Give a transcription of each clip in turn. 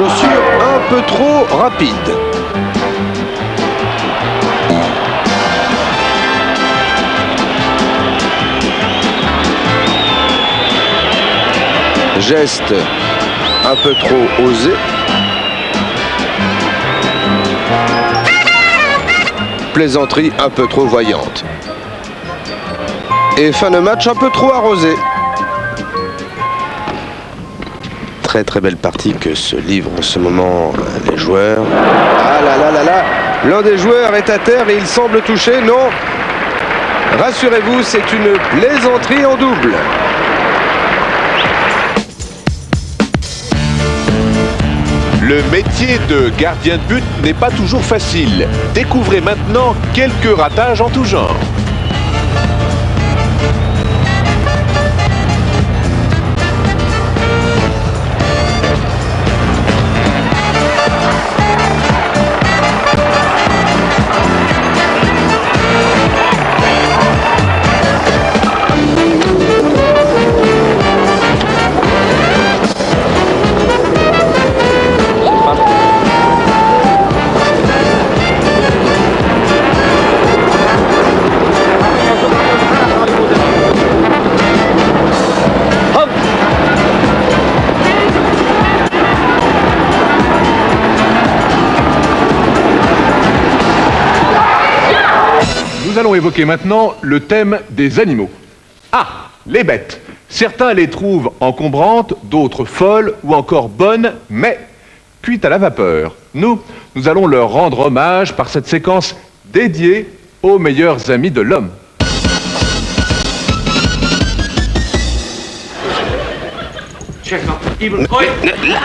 Chaussures un peu trop rapides. Geste un peu trop osé. Plaisanterie un peu trop voyante. Et fin de match un peu trop arrosé. Très très belle partie que se livrent en ce moment les joueurs. Ah là là là là, l'un des joueurs est à terre et il semble touché. Non, rassurez-vous, c'est une plaisanterie en double. Le métier de gardien de but n'est pas toujours facile. Découvrez maintenant quelques ratages en tout genre. Nous allons évoquer maintenant le thème des animaux. Ah, les bêtes. Certains les trouvent encombrantes, d'autres folles ou encore bonnes, mais cuites à la vapeur. Nous allons leur rendre hommage par cette séquence dédiée aux meilleurs amis de l'homme.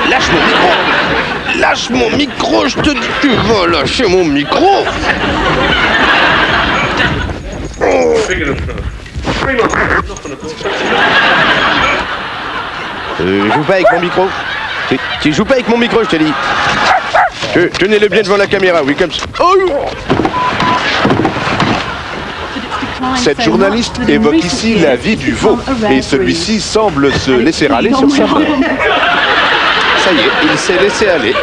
Lâche mon micro. Lâche mon micro, je te dis. Tu vas lâcher mon micro. Joue pas avec mon micro. Tu joues pas avec mon micro, je te dis. Tenez-le bien devant la caméra, oui, comme ça. Oh. Cette journaliste évoque ici la vie du veau et celui-ci semble se laisser aller sur sa main. Ça y est, il s'est laissé aller.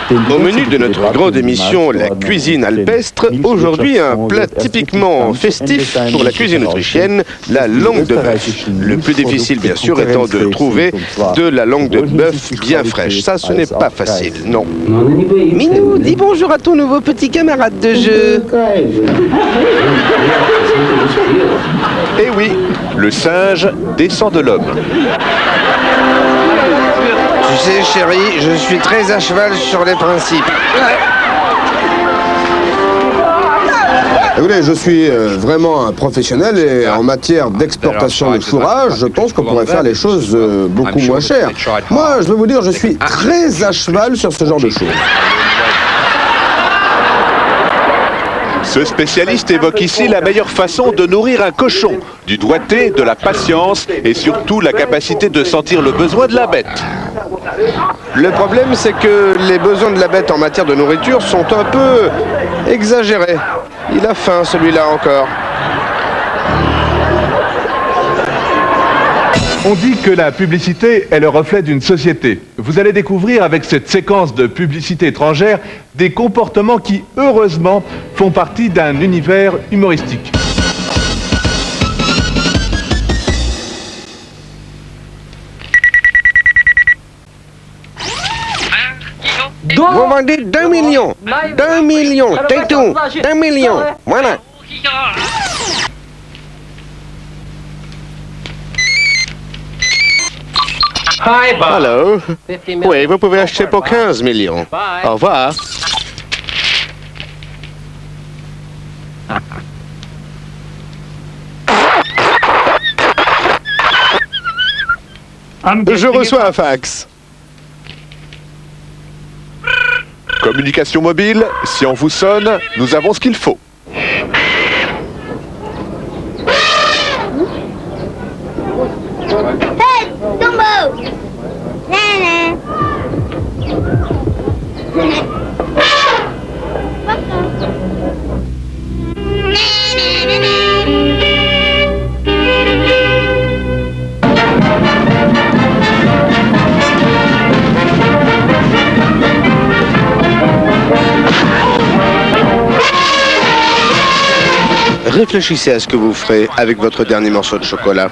Au menu de notre grande émission La cuisine alpestre, aujourd'hui un plat typiquement festif pour la cuisine autrichienne, la langue de bœuf. Le plus difficile bien sûr étant de trouver de la langue de bœuf bien fraîche. Ça, ce n'est pas facile, non. Minou, dis bonjour à ton nouveau petit camarade de jeu. Eh oui, le singe descend de l'homme. Tu sais, chérie, je suis très à cheval sur les principes. Écoutez, je suis vraiment un professionnel et en matière d'exportation de fourrage, je pense qu'on pourrait faire les choses beaucoup moins chères. Moi, je veux vous dire, je suis très à cheval sur ce genre de choses. Ce spécialiste évoque ici la meilleure façon de nourrir un cochon, du doigté, de la patience et surtout la capacité de sentir le besoin de la bête. Le problème, c'est que les besoins de la bête en matière de nourriture sont un peu exagérés. Il a faim, celui-là, encore. On dit que la publicité est le reflet d'une société. Vous allez découvrir avec cette séquence de publicité étrangère des comportements qui, heureusement, font partie d'un univers humoristique. Vous vendez 2 millions. 2 millions, c'est tout. 2 millions, voilà. Allô? Oui, vous pouvez acheter pour 15 millions. Au revoir. Je reçois un fax. Communication mobile, si on vous sonne, nous avons ce qu'il faut. Hey, Dumbo! Nana! Réfléchissez à ce que vous ferez avec votre dernier morceau de chocolat.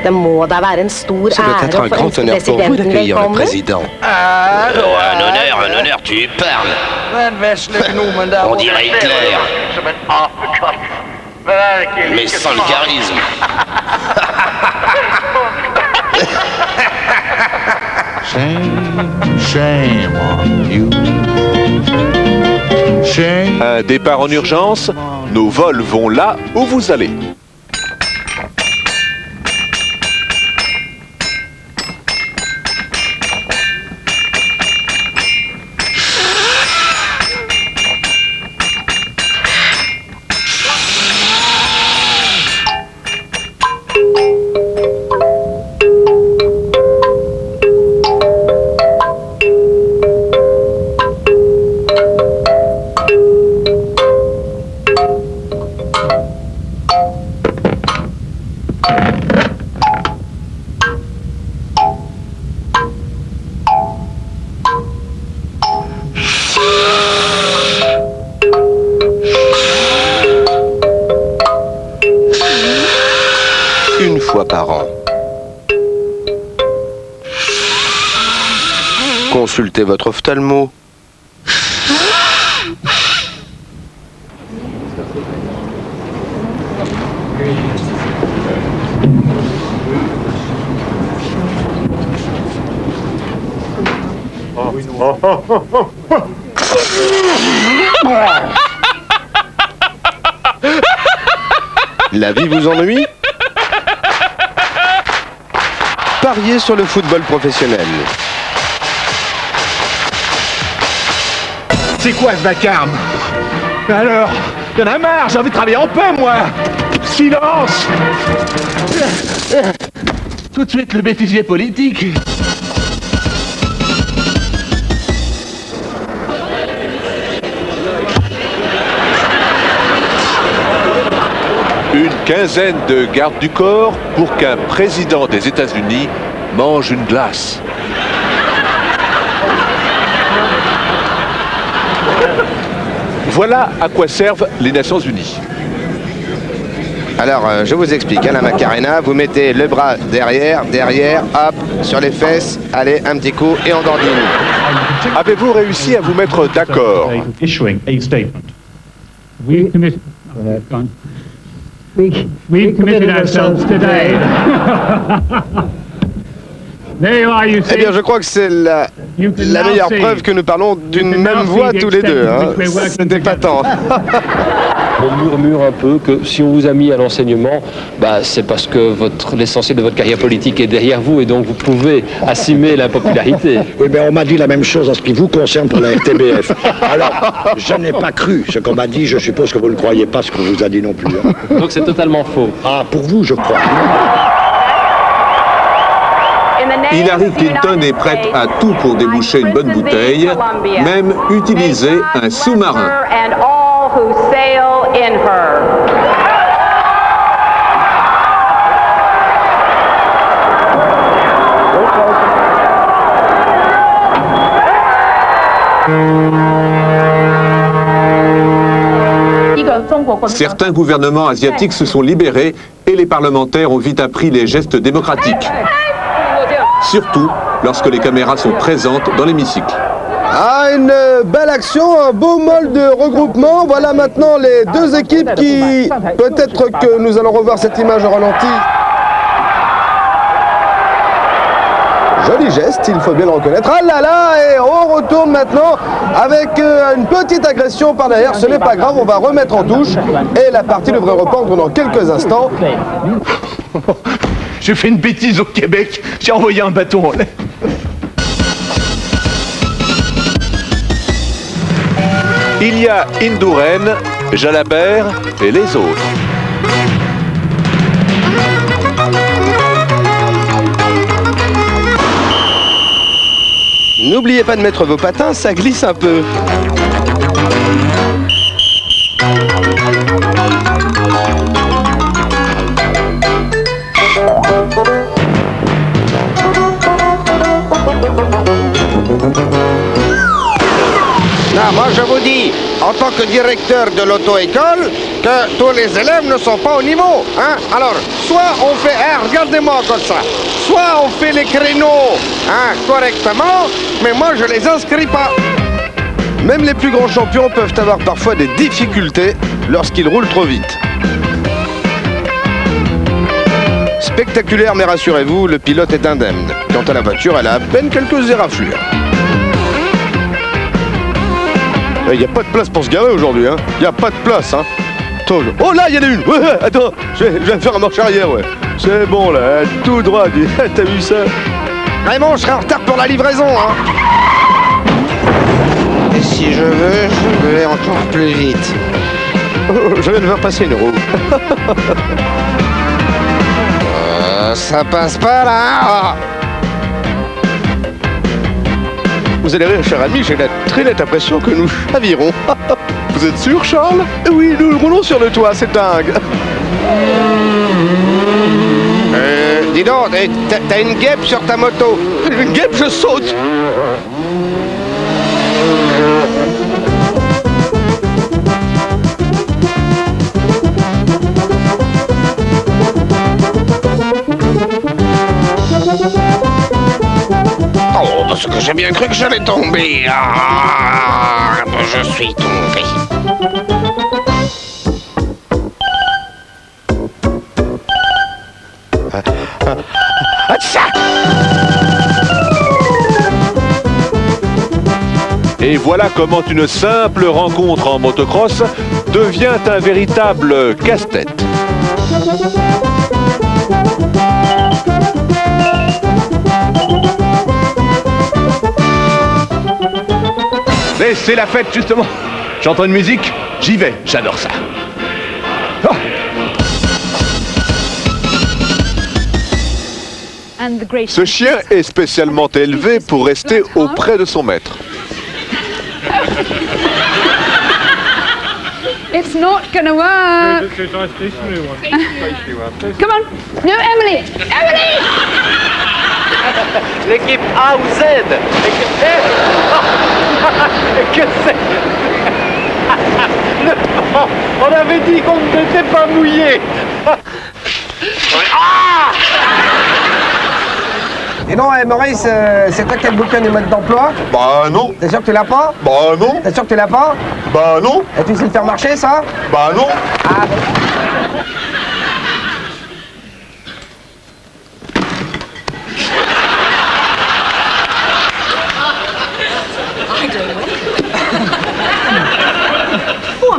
Det må da være en stor Ça doit ære être un å få grand ønske honneur pour vous presidenten d'accueillir le velkommen. président. Un honneur, tu parles. On dirait Hitler, mais sans le charisme. Shame on you. Shame. Un départ en urgence, nos vols vont là où vous allez. Une fois par an. Consultez votre ophtalmo. La vie vous ennuie? Pariez sur le football professionnel. C'est quoi ce vacarme? Alors, y'en a marre, j'ai envie de travailler en paix, moi. Silence. Tout de suite le bêtisier politique. Une quinzaine de gardes du corps pour qu'un président des États-Unis mange une glace. Voilà à quoi servent les Nations Unies. Alors, je vous explique, à la Macarena, vous mettez le bras derrière, hop, sur les fesses, allez, un petit coup et on dandine. Avez-vous réussi à vous mettre d'accord? Issuing a statement. We've committed ourselves today. There you are, you see. Eh bien, je crois que c'est la meilleure preuve que nous parlons d'une même voix tous les deux. Hein. C'était épatant. On murmure un peu que si on vous a mis à l'enseignement, c'est parce que l'essentiel de votre carrière politique est derrière vous et donc vous pouvez assumer l'impopularité. Oui, mais on m'a dit la même chose en ce qui vous concerne pour la RTBF. Alors, je n'ai pas cru ce qu'on m'a dit, je suppose que vous ne croyez pas ce qu'on vous a dit non plus. Hein. Donc c'est totalement faux. Ah, pour vous, je crois. Hillary Clinton est prête à tout pour déboucher une bonne bouteille, même utiliser un sous-marin. Certains gouvernements asiatiques se sont libérés et les parlementaires ont vite appris les gestes démocratiques. Surtout lorsque les caméras sont présentes dans l'hémicycle. Ah, une belle action, un beau mode de regroupement. Voilà maintenant les deux équipes qui... Peut-être que nous allons revoir cette image au ralenti. Joli geste, il faut bien le reconnaître. Ah là là, et on retourne maintenant avec une petite agression par derrière. Ce n'est pas grave, on va remettre en touche. Et la partie devrait reprendre dans quelques instants. J'ai fait une bêtise au Québec, j'ai envoyé un bâton en l'air. Il y a Indouren, Jalabert et les autres. N'oubliez pas de mettre vos patins, ça glisse un peu. en tant que directeur de l'auto-école, que tous les élèves ne sont pas au niveau. Hein? Alors, soit on fait, regardez-moi comme ça, soit on fait les créneaux correctement, mais moi je les inscris pas. Même les plus grands champions peuvent avoir parfois des difficultés lorsqu'ils roulent trop vite. Spectaculaire, mais rassurez-vous, le pilote est indemne. Quant à la voiture, elle a à peine quelques éraflures. Il n'y a pas de place pour se garer aujourd'hui, hein. Il n'y a pas de place, hein. Attends, oh là, il y en a une. Ouais, attends, je vais faire un marche arrière, ouais. C'est bon, là, tout droit. T'as vu ça? Raymond, je serai en retard pour la livraison, hein. Et si je vais encore plus vite. Oh, je viens de voir passer une roue. Ça passe pas là. Vous allez rire, cher ami, j'ai la très nette impression que nous chavirons. Vous êtes sûr, Charles? Oui, nous roulons sur le toit, c'est dingue. Dis donc, t'as une guêpe sur ta moto. Une guêpe, je saute. Oh, parce que j'ai bien cru que j'allais tomber. Ah, je suis tombé. Et voilà comment une simple rencontre en motocross devient un véritable casse-tête. Mais c'est la fête justement. J'entends une musique, j'y vais, j'adore ça. Oh. Ce chien est spécialement élevé pour rester auprès de son maître. It's not gonna work. Come on. No, Emily. Emily! L'équipe A ou Z. L'équipe F. Que c'est? On avait dit qu'on n'était pas mouillé. Et non, Maurice, c'est toi qui as le bouquin du mode d'emploi? Bah non. T'es sûr que tu l'as pas? Bah non. T'es sûr que tu l'as pas? Bah non. Et tu sais le faire marcher, ça? Bah non. Ah.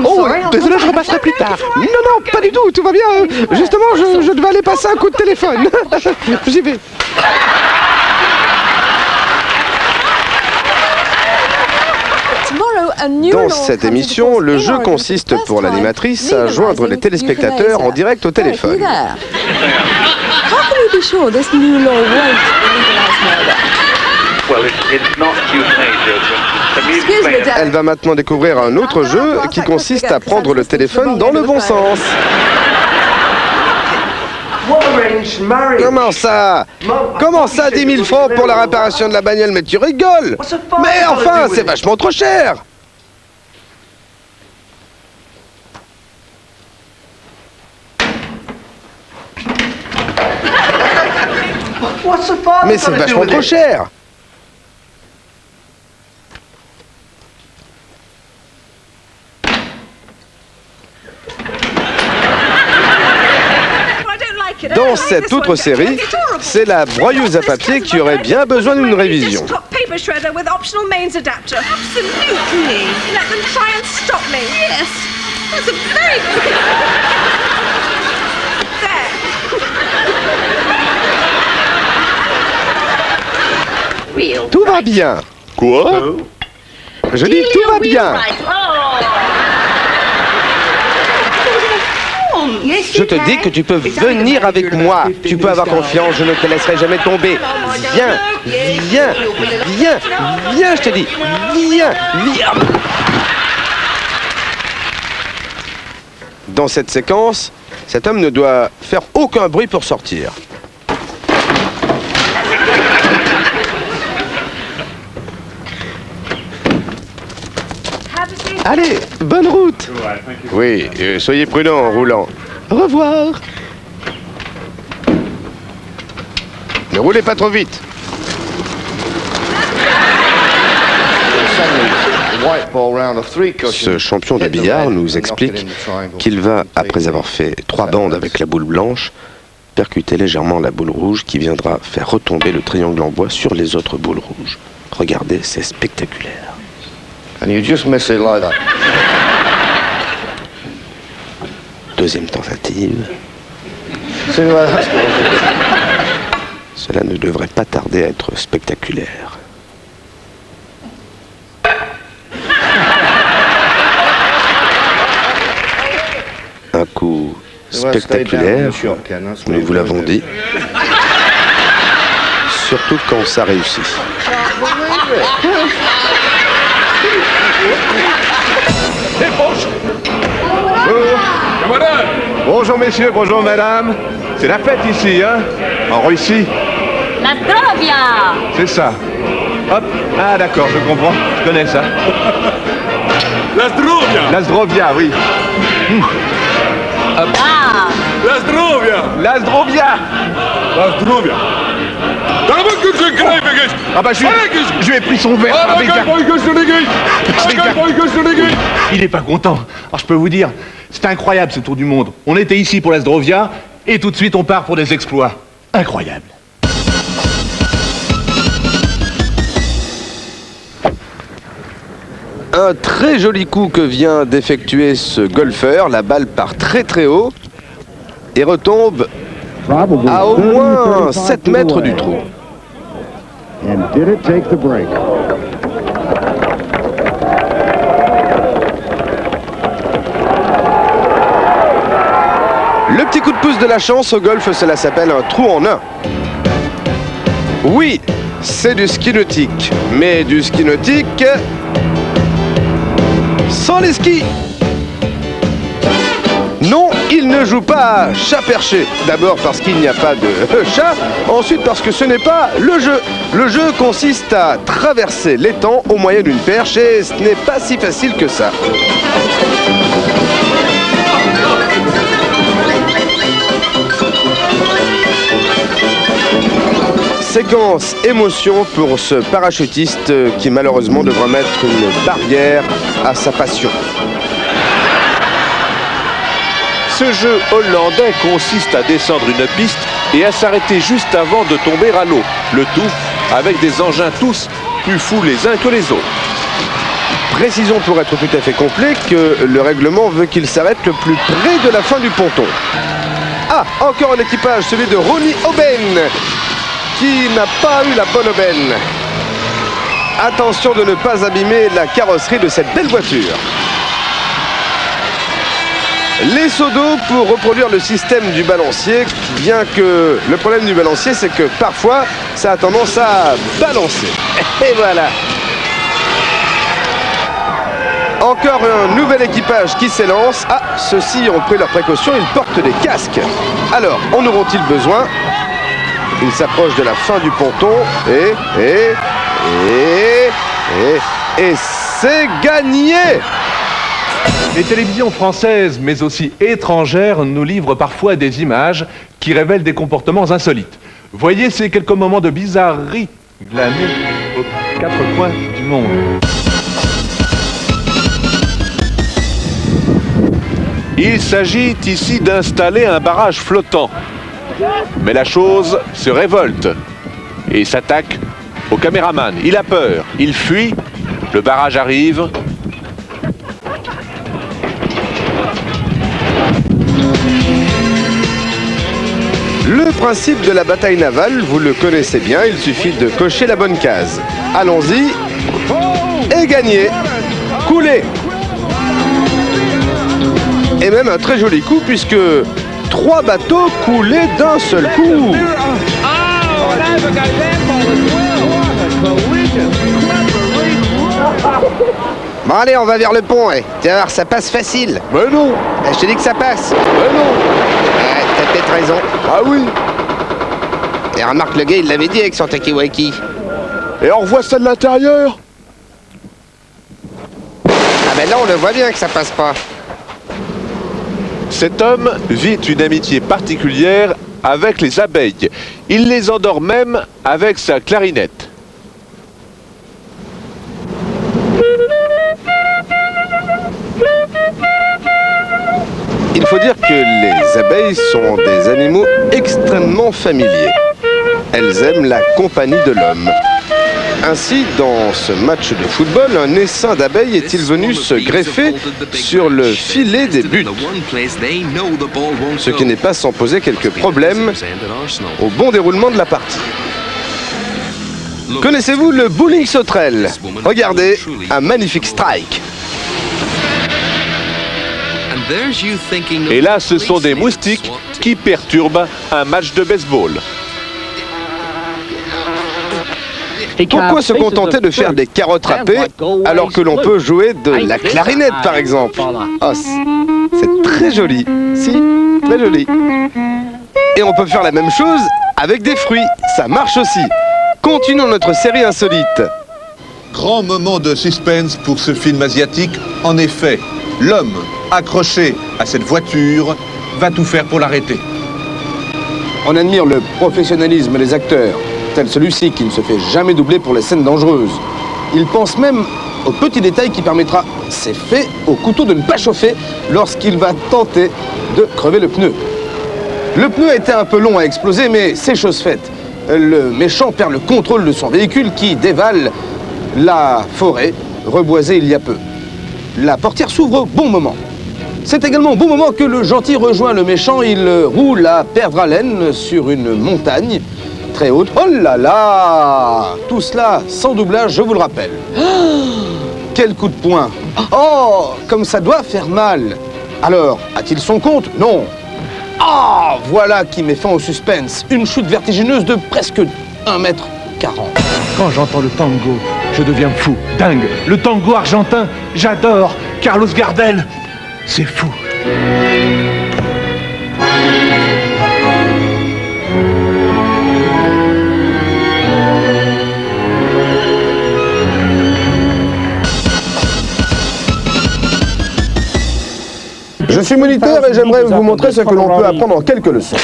Oh, désolé, je repasserai plus tard. Non, non, pas du tout, tout va bien. Justement, je devais aller passer un coup de téléphone. J'y vais. Dans cette émission, le jeu consiste pour l'animatrice à joindre les téléspectateurs en direct au téléphone. Elle va maintenant découvrir un autre jeu qui consiste à prendre le téléphone dans le bon sens. Comment ça? Comment ça, 10 000 francs pour la réparation de la bagnole? Mais tu rigoles! Mais enfin, c'est vachement trop cher! Mais c'est vachement trop cher! Dans cette autre série, c'est la broyeuse à papier qui aurait bien besoin d'une révision. Tout va bien. Quoi? Je dis tout va bien. Je te dis que tu peux venir avec moi. Tu peux avoir confiance, je ne te laisserai jamais tomber. Viens, viens, viens, viens, je te dis. Viens, viens. Dans cette séquence, cet homme ne doit faire aucun bruit pour sortir. Allez, bonne route. Oui, soyez prudent en roulant. Au revoir. Ne roulez pas trop vite. Ce champion de billard nous explique qu'il va, après avoir fait 3 bandes avec la boule blanche, percuter légèrement la boule rouge qui viendra faire retomber le triangle en bois sur les autres boules rouges. Regardez, c'est spectaculaire. Deuxième tentative. Cela ne devrait pas tarder à être spectaculaire. Un coup spectaculaire, nous vous l'avons dit, surtout quand ça réussit. Bonjour messieurs, bonjour madame. C'est la fête ici, hein, en Russie. La Zdrovia! C'est ça. Hop, ah d'accord, je comprends, je connais ça. La Zdrovia! La Zdrovia, oui. Hop. Ah! La Zdrovia! La Zdrovia! La Zdrovia! Ah bah je lui ai pris son verre. Il est pas content. Alors je peux vous dire, c'est incroyable ce tour du monde. On était ici pour la Zdrovia et tout de suite on part pour des exploits. Incroyable. Un très joli coup que vient d'effectuer ce golfeur. La balle part très très haut et retombe à au moins 7 mètres du trou. Le petit coup de pouce de la chance au golf, cela s'appelle un trou en un. Oui, c'est du ski nautique, mais du ski nautique sans les skis. Non, il ne joue pas à chat perché. D'abord parce qu'il n'y a pas de chat, ensuite parce que ce n'est pas le jeu. Le jeu consiste à traverser l'étang au moyen d'une perche et ce n'est pas si facile que ça. Séquence émotion pour ce parachutiste qui malheureusement devra mettre une barrière à sa passion. Ce jeu hollandais consiste à descendre une piste et à s'arrêter juste avant de tomber à l'eau. Le tout avec des engins tous plus fous les uns que les autres. Précisons pour être tout à fait complet que le règlement veut qu'il s'arrête le plus près de la fin du ponton. Ah, encore un équipage, celui de Ronnie Oben, qui n'a pas eu la bonne aubaine. Attention de ne pas abîmer la carrosserie de cette belle voiture. Les seaux d'eau pour reproduire le système du balancier, bien que le problème du balancier, c'est que parfois, ça a tendance à balancer. Et voilà. Encore un nouvel équipage qui s'élance. Ah, ceux-ci ont pris leurs précautions, ils portent des casques. Alors, en auront-ils besoin? Ils s'approchent de la fin du ponton et c'est gagné! Les télévisions françaises, mais aussi étrangères, nous livrent parfois des images qui révèlent des comportements insolites. Voyez ces quelques moments de bizarrerie glanés aux 4 coins du monde. Il s'agit ici d'installer un barrage flottant. Mais la chose se révolte et s'attaque au caméraman. Il a peur, il fuit, le barrage arrive. Le principe de la bataille navale, vous le connaissez bien, il suffit de cocher la bonne case. Allons-y, et gagner, couler. Et même un très joli coup puisque 3 bateaux coulaient d'un seul coup. Bon allez, on va vers le pont, tu vas voir, ça passe facile. Mais non. Je te dis que ça passe. Mais non. Ouais, t'as peut-être raison. Ah oui. Et remarque, le gars, il l'avait dit avec son takiwaki. Et on revoit ça de l'intérieur. Ah mais là on le voit bien que ça passe pas. Cet homme vit une amitié particulière avec les abeilles. Il les endort même avec sa clarinette. Il faut dire que les abeilles sont des animaux extrêmement familiers. Elles aiment la compagnie de l'homme. Ainsi, dans ce match de football, un essaim d'abeilles est-il venu se greffer sur le filet des buts, ce qui n'est pas sans poser quelques problèmes au bon déroulement de la partie. Connaissez-vous le bowling sauterelle? Regardez, un magnifique strike. Et là, ce sont des moustiques qui perturbent un match de baseball. Pourquoi se contenter de faire des carottes râpées alors que l'on peut jouer de la clarinette, par exemple? Oh, c'est très joli. Si, très joli. Et on peut faire la même chose avec des fruits. Ça marche aussi. Continuons notre série insolite. Grand moment de suspense pour ce film asiatique. En effet, l'homme accroché à cette voiture va tout faire pour l'arrêter. On admire le professionnalisme des acteurs, tel celui-ci qui ne se fait jamais doubler pour les scènes dangereuses. Il pense même au petit détail qui permettra, c'est fait, au couteau de ne pas chauffer lorsqu'il va tenter de crever le pneu. Le pneu était un peu long à exploser, mais c'est chose faite. Le méchant perd le contrôle de son véhicule qui dévale la forêt reboisée il y a peu. La portière s'ouvre au bon moment. C'est également au bon moment que le gentil rejoint le méchant. Il roule à perdre haleine sur une montagne très haute. Oh là là! Tout cela sans doublage, je vous le rappelle. Quel coup de poing! Oh, comme ça doit faire mal! Alors, a-t-il son compte? Non. Ah, voilà qui met fin au suspense. Une chute vertigineuse de presque 1,40 m. Quand j'entends le tango, je deviens fou, dingue. Le tango argentin, j'adore. Carlos Gardel, c'est fou. Je suis moniteur et j'aimerais vous montrer ce que l'on peut apprendre en quelques leçons.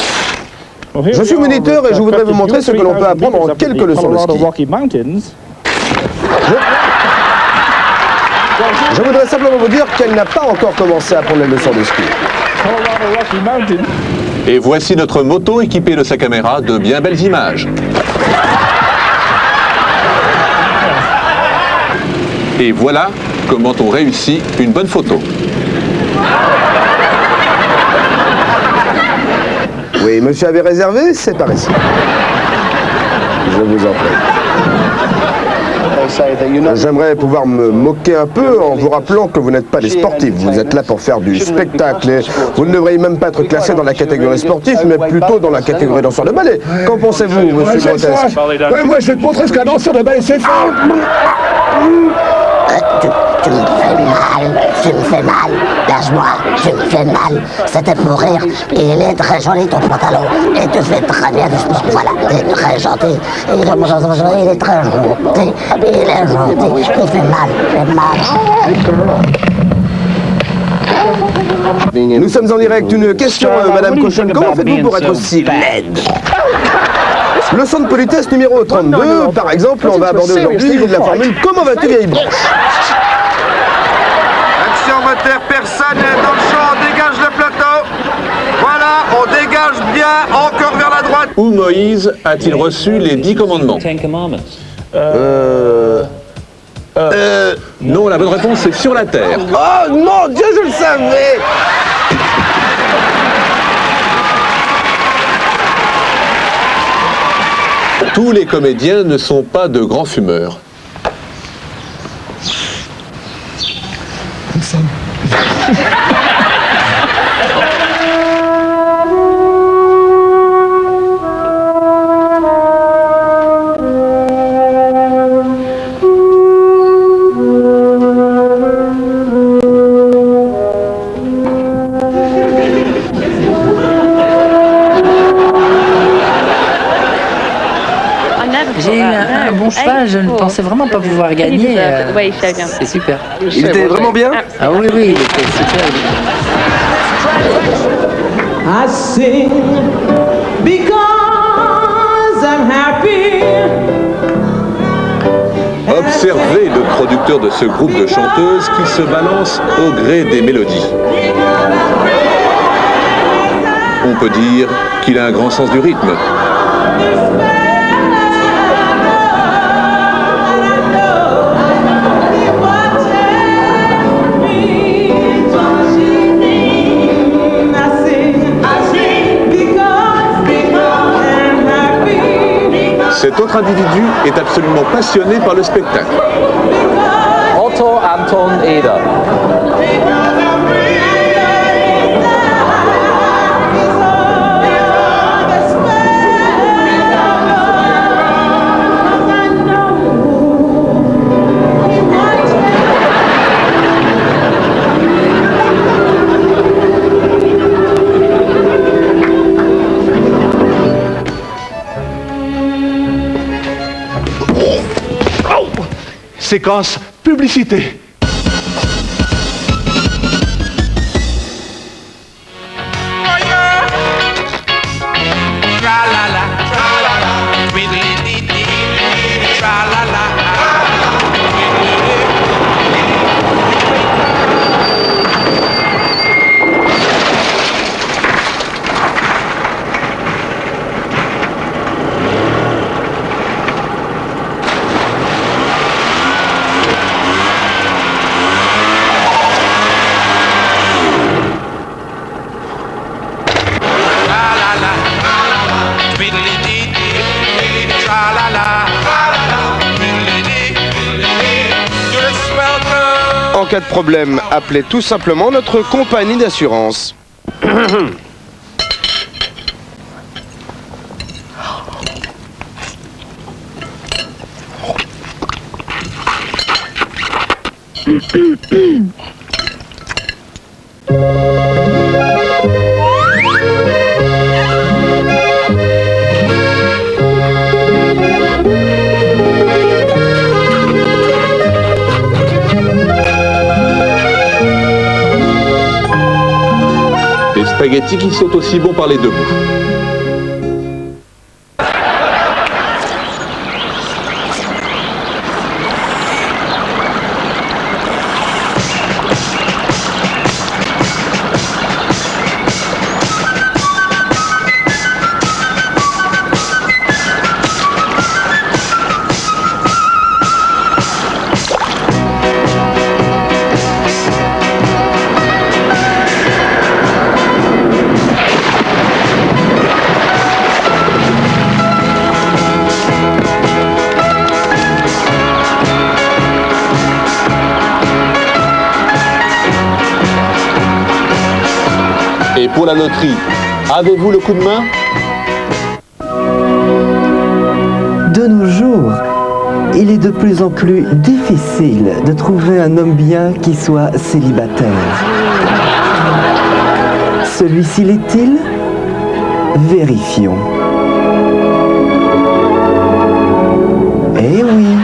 Je suis moniteur et je voudrais vous montrer ce que l'on peut apprendre en quelques leçons de ski. Je voudrais simplement vous dire qu'elle n'a pas encore commencé à prendre les leçons de ski. Et voici notre moto équipée de sa caméra de bien belles images. Et voilà comment on réussit une bonne photo. Oui, monsieur avait réservé, c'est par ici. Je vous en prie. J'aimerais pouvoir me moquer un peu en vous rappelant que vous n'êtes pas des sportifs. Vous êtes là pour faire du spectacle. Et vous ne devriez même pas être classé dans la catégorie sportif, mais plutôt dans la catégorie danseur de ballet. Qu'en pensez-vous, monsieur Grotesque? Ouais, moi je vais te montrer ce qu'un danseur de ballet sait faire. Tu me fais mal, lâche-moi, tu me fais mal, c'était pour rire, il est très joli ton pantalon, et tu fais très bien du sport, voilà, il est très gentil, il est très gentil, il fait mal. Nous sommes en direct, une question, Madame Cochon, comment faites-vous pour être aussi laide? Leçon de politesse numéro 32, par exemple, on va aborder aujourd'hui la formule « Comment vas-tu, vieille branche ?» Action moteur, personne dans le champ, on dégage le plateau. Voilà, on dégage bien, encore vers la droite. Où Moïse a-t-il reçu les 10 commandements? Non, la bonne réponse c'est sur la terre. Oh mon Dieu, je le savais! Tous les comédiens ne sont pas de grands fumeurs. J'ai eu un bon mon cheval, je ne pensais vraiment pas pouvoir gagner. C'est super. Il était vraiment bien? Ah oui, oui, il était super. I sing because I'm happy. Observez le producteur de ce groupe de chanteuses qui se balance au gré des mélodies. On peut dire qu'il a un grand sens du rythme. Cet autre individu est absolument passionné par le spectacle. Otto Anton Eder. Séquence publicité. En cas de problème, appelez tout simplement notre compagnie d'assurance. Des spaghettis qui sont aussi bons par les deux bouts. Et pour la loterie, avez-vous le coup de main? De nos jours, il est de plus en plus difficile de trouver un homme bien qui soit célibataire. Celui-ci l'est-il? Vérifions. Eh oui,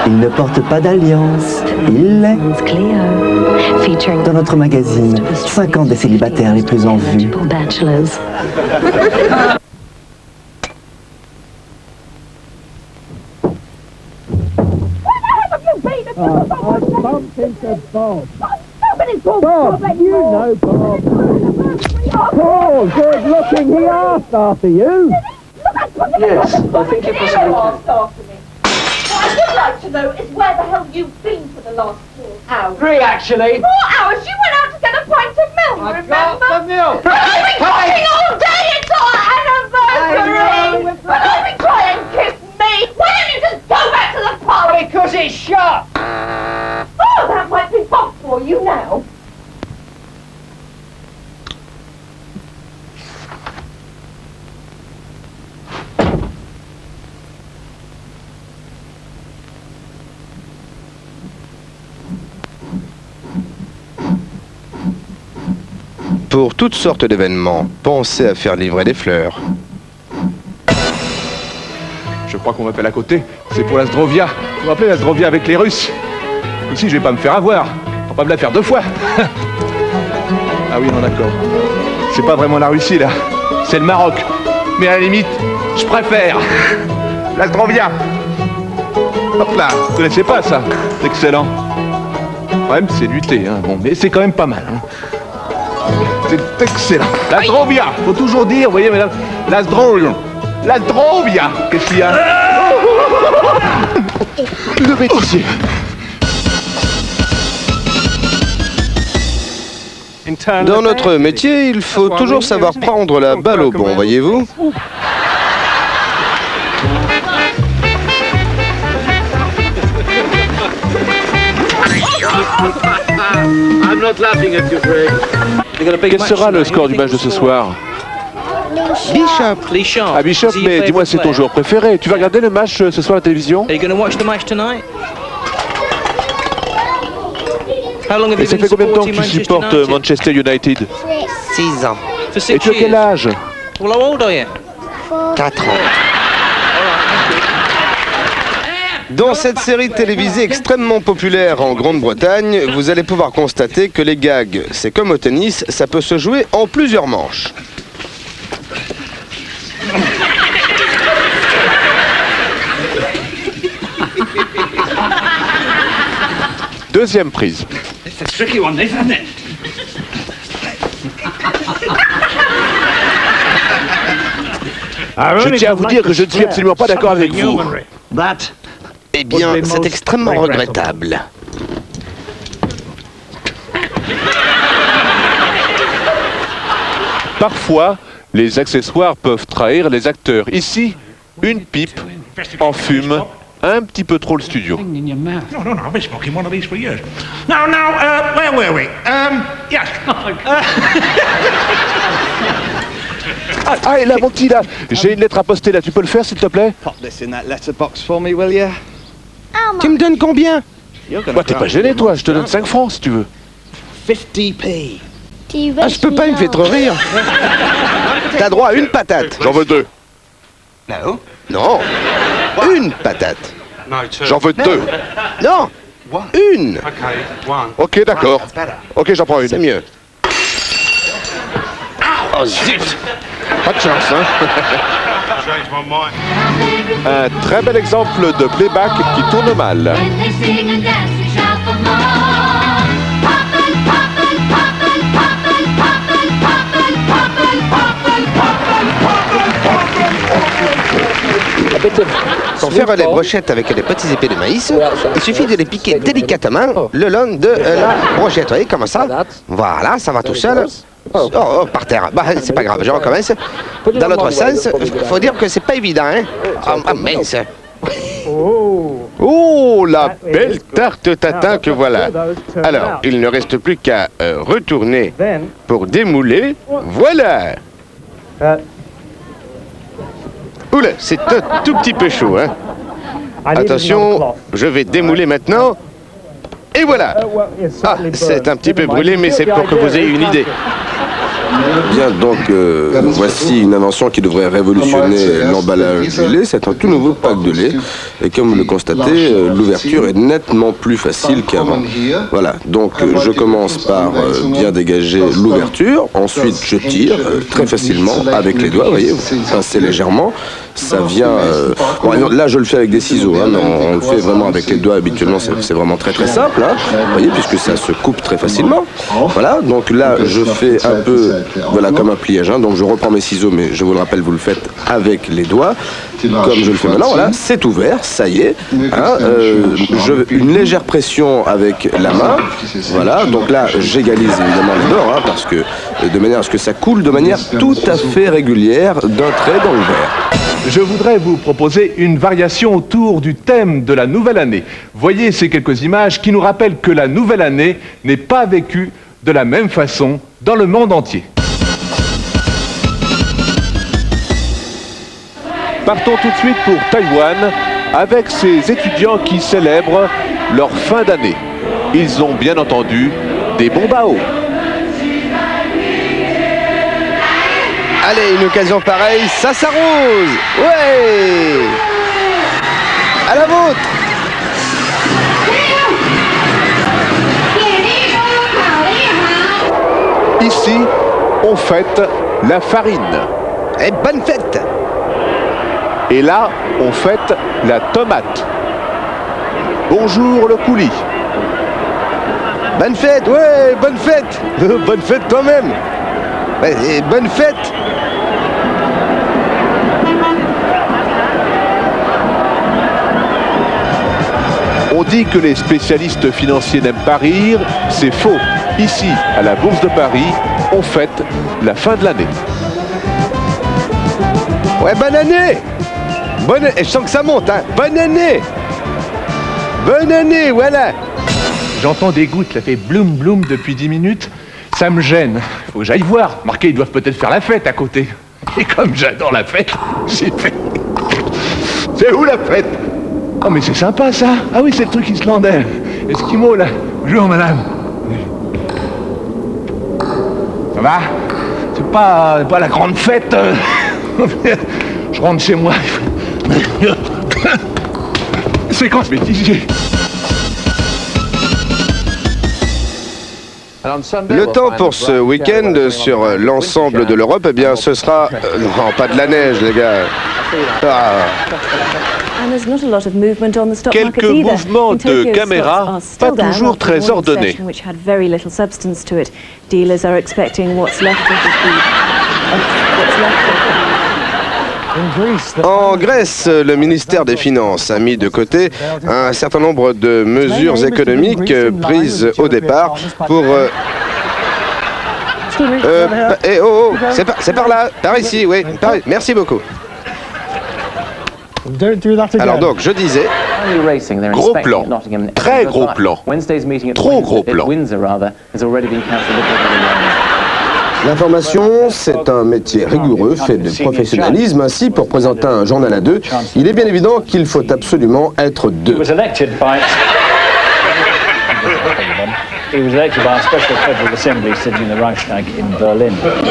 il ne porte pas d'alliance, il l'est. Dans notre magazine, 50 des célibataires les plus en vue. Bob, you know Bob. Oh, good looking, he asked after you. Yes, I think you possibly can. What I would like to know is where the hell you've been for the last 4 hours. 3 actually. 4 hours? You went out to get a pint of milk, remember? Got the milk. But I've been crying all day, it's our anniversary! But I've been crying, kiss me! Why don't you just go back to the pub? Because it's shut. Oh, that might be Bob for you now. Pour toutes sortes d'événements, pensez à faire livrer des fleurs. Je crois qu'on m'appelle à côté. C'est pour la Zdrovia. Vous vous rappelez la Zdrovia avec les Russes? Aussi, je vais pas me faire avoir. Faut pas me la faire 2 fois. Ah oui, non, d'accord. C'est pas vraiment la Russie, là. C'est le Maroc. Mais à la limite, je préfère la Zdrovia. Hop là, vous connaissez pas ça? C'est excellent. Le problème, c'est du thé, hein. Bon, mais c'est quand même pas mal, hein. C'est excellent. La Zdrovia, faut toujours dire, vous voyez, mesdames, la Zdrovia. La Zdrovia. Qu'est-ce qu'il y a? Le bêtisier. Dans notre métier, il faut toujours savoir prendre la balle au bon, voyez-vous. Quel sera le score du match de ce soir? Bishop. Ah, Bishop, mais dis-moi, c'est ton joueur préféré. Tu vas regarder le match ce soir à la télévision? Et ça fait combien de temps que tu supportes Manchester United? 6 ans. Et tu as quel âge? 4 ans. Dans cette série télévisée extrêmement populaire en Grande-Bretagne, vous allez pouvoir constater que les gags, c'est comme au tennis, ça peut se jouer en plusieurs manches. Deuxième prise. Je tiens à vous dire que je ne suis absolument pas d'accord avec vous. Eh bien, c'est extrêmement regrettable. Parfois, les accessoires peuvent trahir les acteurs. Ici, une pipe en fume un petit peu trop le studio. No, I've been smoking one of these for years. Now, where were we? Yes. Ah, et là, mon petit, là, j'ai une lettre à poster, là, tu peux le faire, s'il te plaît? Pop this in that letterbox for me, will you? Tu me donnes combien? Bah, t'es pas gêné, toi, je te donne 5 francs, si tu veux. 50p. Ah, je peux pas, il me fait trop rire. T'as droit à une patate. J'en veux 2. Non. Une patate. J'en veux 2. Non. Une. Ok, d'accord. Ok, j'en prends une. C'est mieux. Oh zut. Pas de chance, hein. Un très bel exemple de playback qui tourne mal. Pour faire les brochettes avec les petits épées de maïs, il suffit de les piquer délicatement le long de la brochette. Vous voyez, comme ça. Voilà, ça va tout seul. Oh, par terre. Bah, c'est pas grave, je recommence. Dans l'autre sens, faut dire que c'est pas évident, hein. Ah, mince. Oh, la belle tarte tatin que voilà. Alors, il ne reste plus qu'à retourner pour démouler. Voilà. Oula, c'est un tout petit peu chaud, hein. Attention, je vais démouler maintenant. Et voilà. Ah, c'est un petit peu brûlé, mais c'est pour que vous ayez une idée. Bien, donc voici une invention qui devrait révolutionner l'emballage du lait. C'est un tout nouveau pack de lait. Et comme vous le constatez, l'ouverture est nettement plus facile qu'avant. Voilà, donc je commence par bien dégager l'ouverture. Ensuite, je tire très facilement avec les doigts. Vous voyez, vous pincez légèrement. Ça vient... bon, là, je le fais avec des ciseaux, hein, mais on le fait vraiment avec les doigts. Habituellement, c'est vraiment très très simple. Hein, vous voyez, puisque ça se coupe très facilement. Voilà, donc là, je fais un peu... Voilà, comme un pliage. Hein. Donc je reprends mes ciseaux, mais je vous le rappelle, vous le faites avec les doigts. Comme je le fais maintenant, voilà, c'est ouvert, ça y est. Hein. Une légère pression avec la main. Voilà, donc là, j'égalise évidemment les bords, hein, parce que de manière à ce que ça coule de manière tout à fait régulière d'un trait dans le verre. Je voudrais vous proposer une variation autour du thème de la nouvelle année. Voyez ces quelques images qui nous rappellent que la nouvelle année n'est pas vécue de la même façon dans le monde entier. Partons tout de suite pour Taïwan avec ces étudiants qui célèbrent leur fin d'année. Ils ont bien entendu des bombes à eau. Allez, une occasion pareille, ça s'arrose. Ouais. À la vôtre. Ici, on fête la farine. Et bonne fête. Et là, on fête la tomate. Bonjour le coulis. Bonne fête, ouais, bonne fête. Bonne fête quand même. Ouais, et bonne fête. On dit que les spécialistes financiers n'aiment pas rire, c'est faux. Ici, à la Bourse de Paris, on fête la fin de l'année. Ouais, bonne année. Bonne... Et je sens que ça monte, hein. Bonne année. Bonne année, voilà. J'entends des gouttes, ça fait bloum bloum depuis 10 minutes. Ça me gêne. Faut que j'aille voir. Marqué, ils doivent peut-être faire la fête à côté. Et comme j'adore la fête, j'ai fait... C'est où la fête? Oh mais c'est sympa ça. Ah oui, c'est le truc islandais. Esquimau là. Bonjour madame. Ça va? C'est pas la grande fête. Je rentre chez moi. Séquence bêtisier. Le temps pour ce week-end sur l'ensemble de l'Europe, eh bien, ce sera... non, pas de la neige, les gars. Quelques mouvements de caméra, pas toujours très ordonnés. En Grèce, le ministère des Finances a mis de côté un certain nombre de mesures économiques prises au départ pour... c'est par là, par ici, oui. Merci beaucoup. Alors donc, je disais... Gros plan, très gros plan, trop gros plan. L'information, c'est un métier rigoureux, fait de professionnalisme. Ainsi, pour présenter un journal à deux, il est bien évident qu'il faut absolument être deux. Et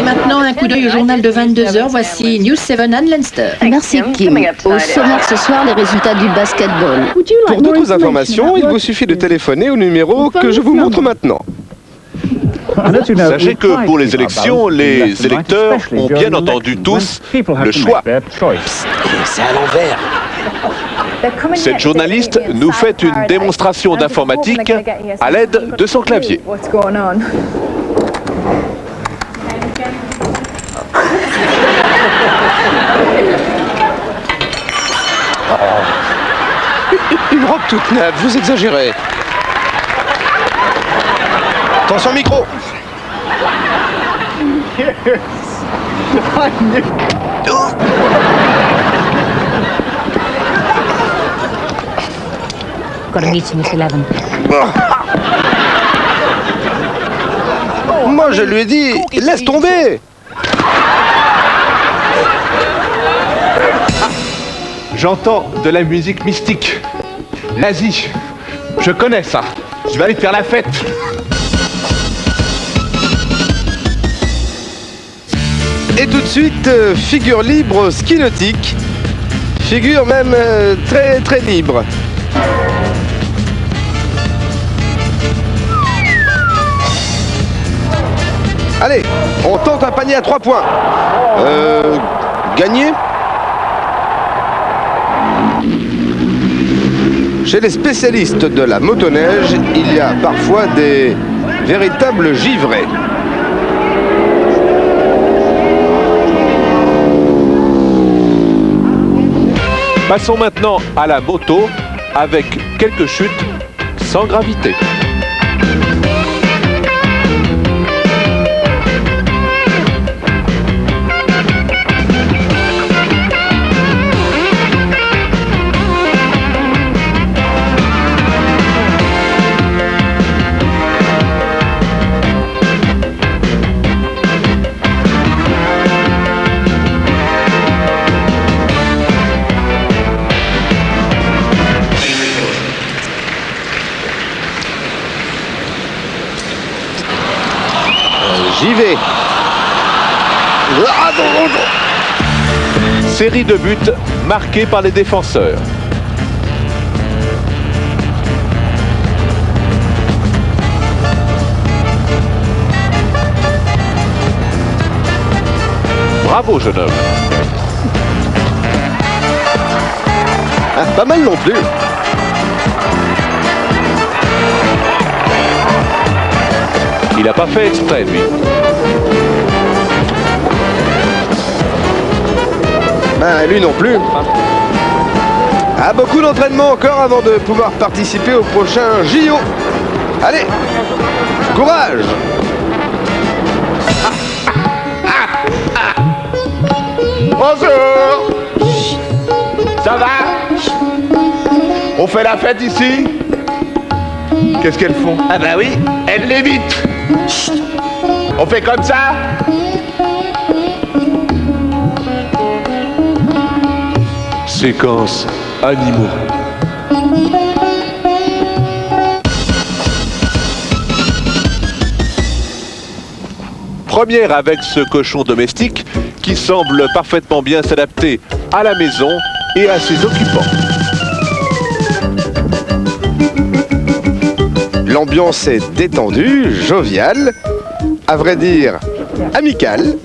maintenant, un coup d'œil au journal de 22h. Voici News 7 Anne Leinster. Merci Kim. Au sommaire ce soir, les résultats du basketball. Pour d'autres informations, il vous suffit de téléphoner au numéro que je vous montre maintenant. Sachez que pour les élections, les électeurs ont bien entendu tous le choix. C'est à l'envers. Cette journaliste nous fait une démonstration d'informatique à l'aide de son clavier. Une robe toute neuve, vous exagérez. Attention micro. Got a meeting at 11. Moi je lui ai dit, laisse tomber. J'entends de la musique mystique. L'Asie. Je connais ça. Je vais aller faire la fête. Et tout de suite, figure libre ski nautique. Figure même très très libre. Allez, on tente un panier à 3 points. Gagné. Chez les spécialistes de la motoneige, il y a parfois des véritables givrés. Passons maintenant à la moto avec quelques chutes sans gravité. J'y vais. Série de buts marqués par les défenseurs. Bravo, jeune homme. Ah, pas mal non plus. Il n'a pas fait exprès, lui. Ben, lui non plus. Ah, beaucoup d'entraînement encore avant de pouvoir participer au prochain JO. Allez, courage! Bonjour. Ça va? On fait la fête ici? Qu'est-ce qu'elles font? Ah bah oui, Elles l'évitent. On fait comme ça? Séquence animaux. Première avec ce cochon domestique qui semble parfaitement bien s'adapter à la maison et à ses occupants. L'ambiance est détendue, joviale, à vrai dire, amicale.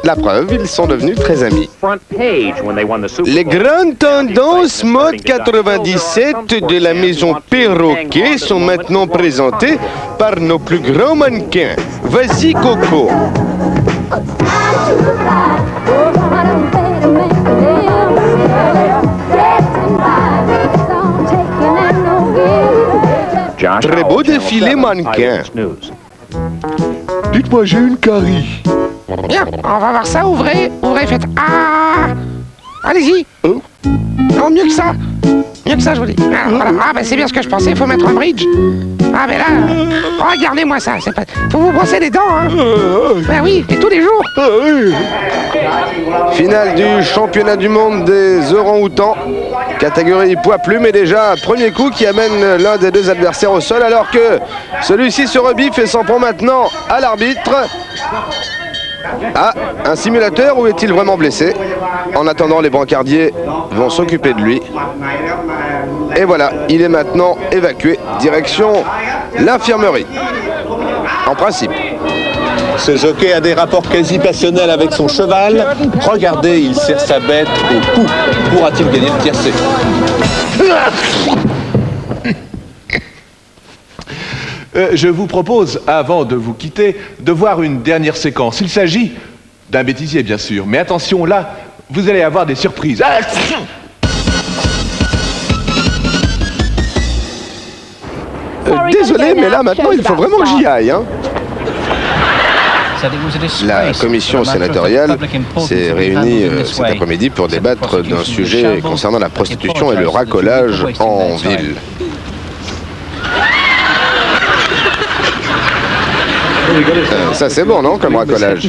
La preuve, ils sont devenus très amis. Les grandes tendances mode 97 de la maison Perroquet sont maintenant présentées par nos plus grands mannequins. Vas-y, Coco. Très beau défilé mannequin. Dites-moi, j'ai une carie. Bien, on va voir ça, ouvrez, faites ah. Allez-y. Non, mieux que ça, je vous dis. Ah, voilà. Ah bah c'est bien ce que je pensais, il faut mettre un bridge. Ah mais là, regardez-moi ça, c'est pas... faut vous brosser les dents, hein. Ben oui, et tous les jours. Finale du championnat du monde des orang-outans. Catégorie poids plume et déjà premier coup qui amène l'un des deux adversaires au sol alors que celui-ci se rebiffe et s'en prend maintenant à l'arbitre. Ah, un simulateur ou est-il vraiment blessé? En attendant, les brancardiers vont s'occuper de lui. Et voilà, il est maintenant évacué, direction l'infirmerie. En principe. Ce jockey a des rapports quasi passionnels avec son cheval. Regardez, il serre sa bête au cou. Pourra-t-il gagner le tiercé? Je vous propose, avant de vous quitter, de voir une dernière séquence. Il s'agit d'un bêtisier, bien sûr. Mais attention, là, vous allez avoir des surprises. Désolé, mais là, maintenant, il faut vraiment que j'y aille, hein. La commission sénatoriale s'est réunie cet après-midi pour débattre d'un sujet concernant la prostitution et le racolage en ville. Ça c'est bon, non, comme racolage?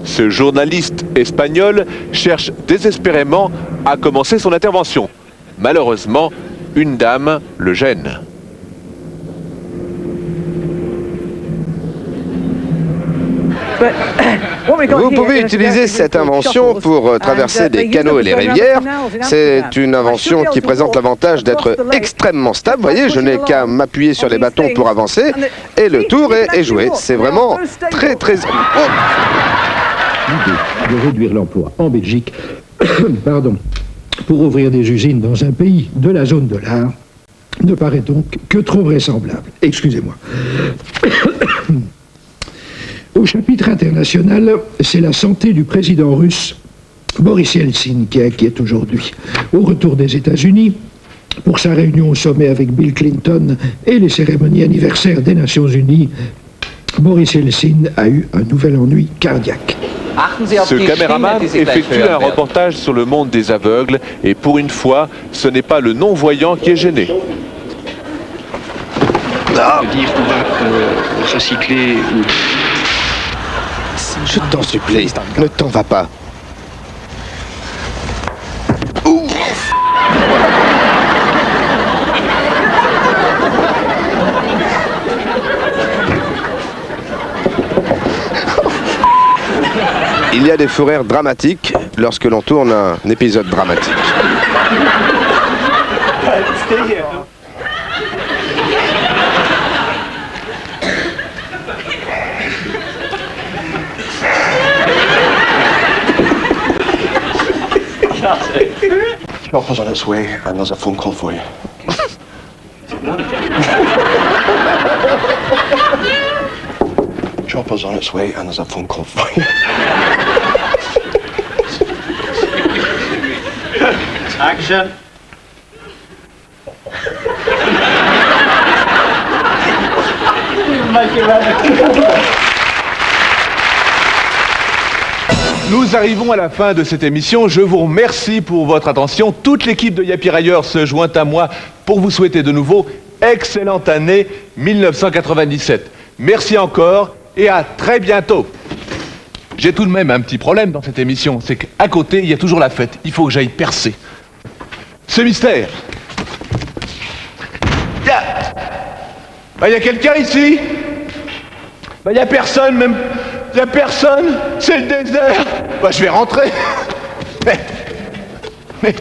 Ce journaliste espagnol cherche désespérément à commencer son intervention. Malheureusement, une dame le gêne. Vous pouvez utiliser cette invention pour traverser des canaux et les rivières. C'est une invention qui présente l'avantage d'être extrêmement stable. Vous voyez, je n'ai qu'à m'appuyer sur les bâtons pour avancer et le tour est joué. C'est vraiment très... L'idée de réduire l'emploi en Belgique, pardon, pour ouvrir des usines dans un pays de la zone de l'art ne paraît donc que trop vraisemblable. Excusez-moi. Au chapitre international, c'est la santé du président russe Boris Yeltsin qui inquiète aujourd'hui. Au retour des États-Unis, pour sa réunion au sommet avec Bill Clinton et les cérémonies anniversaires des Nations Unies, Boris Yeltsin a eu un nouvel ennui cardiaque. Ce caméraman effectue un reportage sur le monde des aveugles et pour une fois, ce n'est pas le non-voyant qui est gêné. Dire recycler ou... Je t'en supplie, ne t'en va pas. Il y a des fous rires dramatiques lorsque l'on tourne un épisode dramatique. Chopper's on its way, and there's a phone call for you. Chopper's on its way, and there's a phone call for you. Action. Nous arrivons à la fin de cette émission. Je vous remercie pour votre attention. Toute l'équipe de Yappy Railleurs se joint à moi pour vous souhaiter de nouveau excellente année 1997. Merci encore et à très bientôt. J'ai tout de même un petit problème dans cette émission, c'est qu'à côté, il y a toujours la fête. Il faut que j'aille percer ce mystère. Il y a quelqu'un ici? Il y a personne, même. Il y a personne. C'est le désert. Je vais rentrer. Mais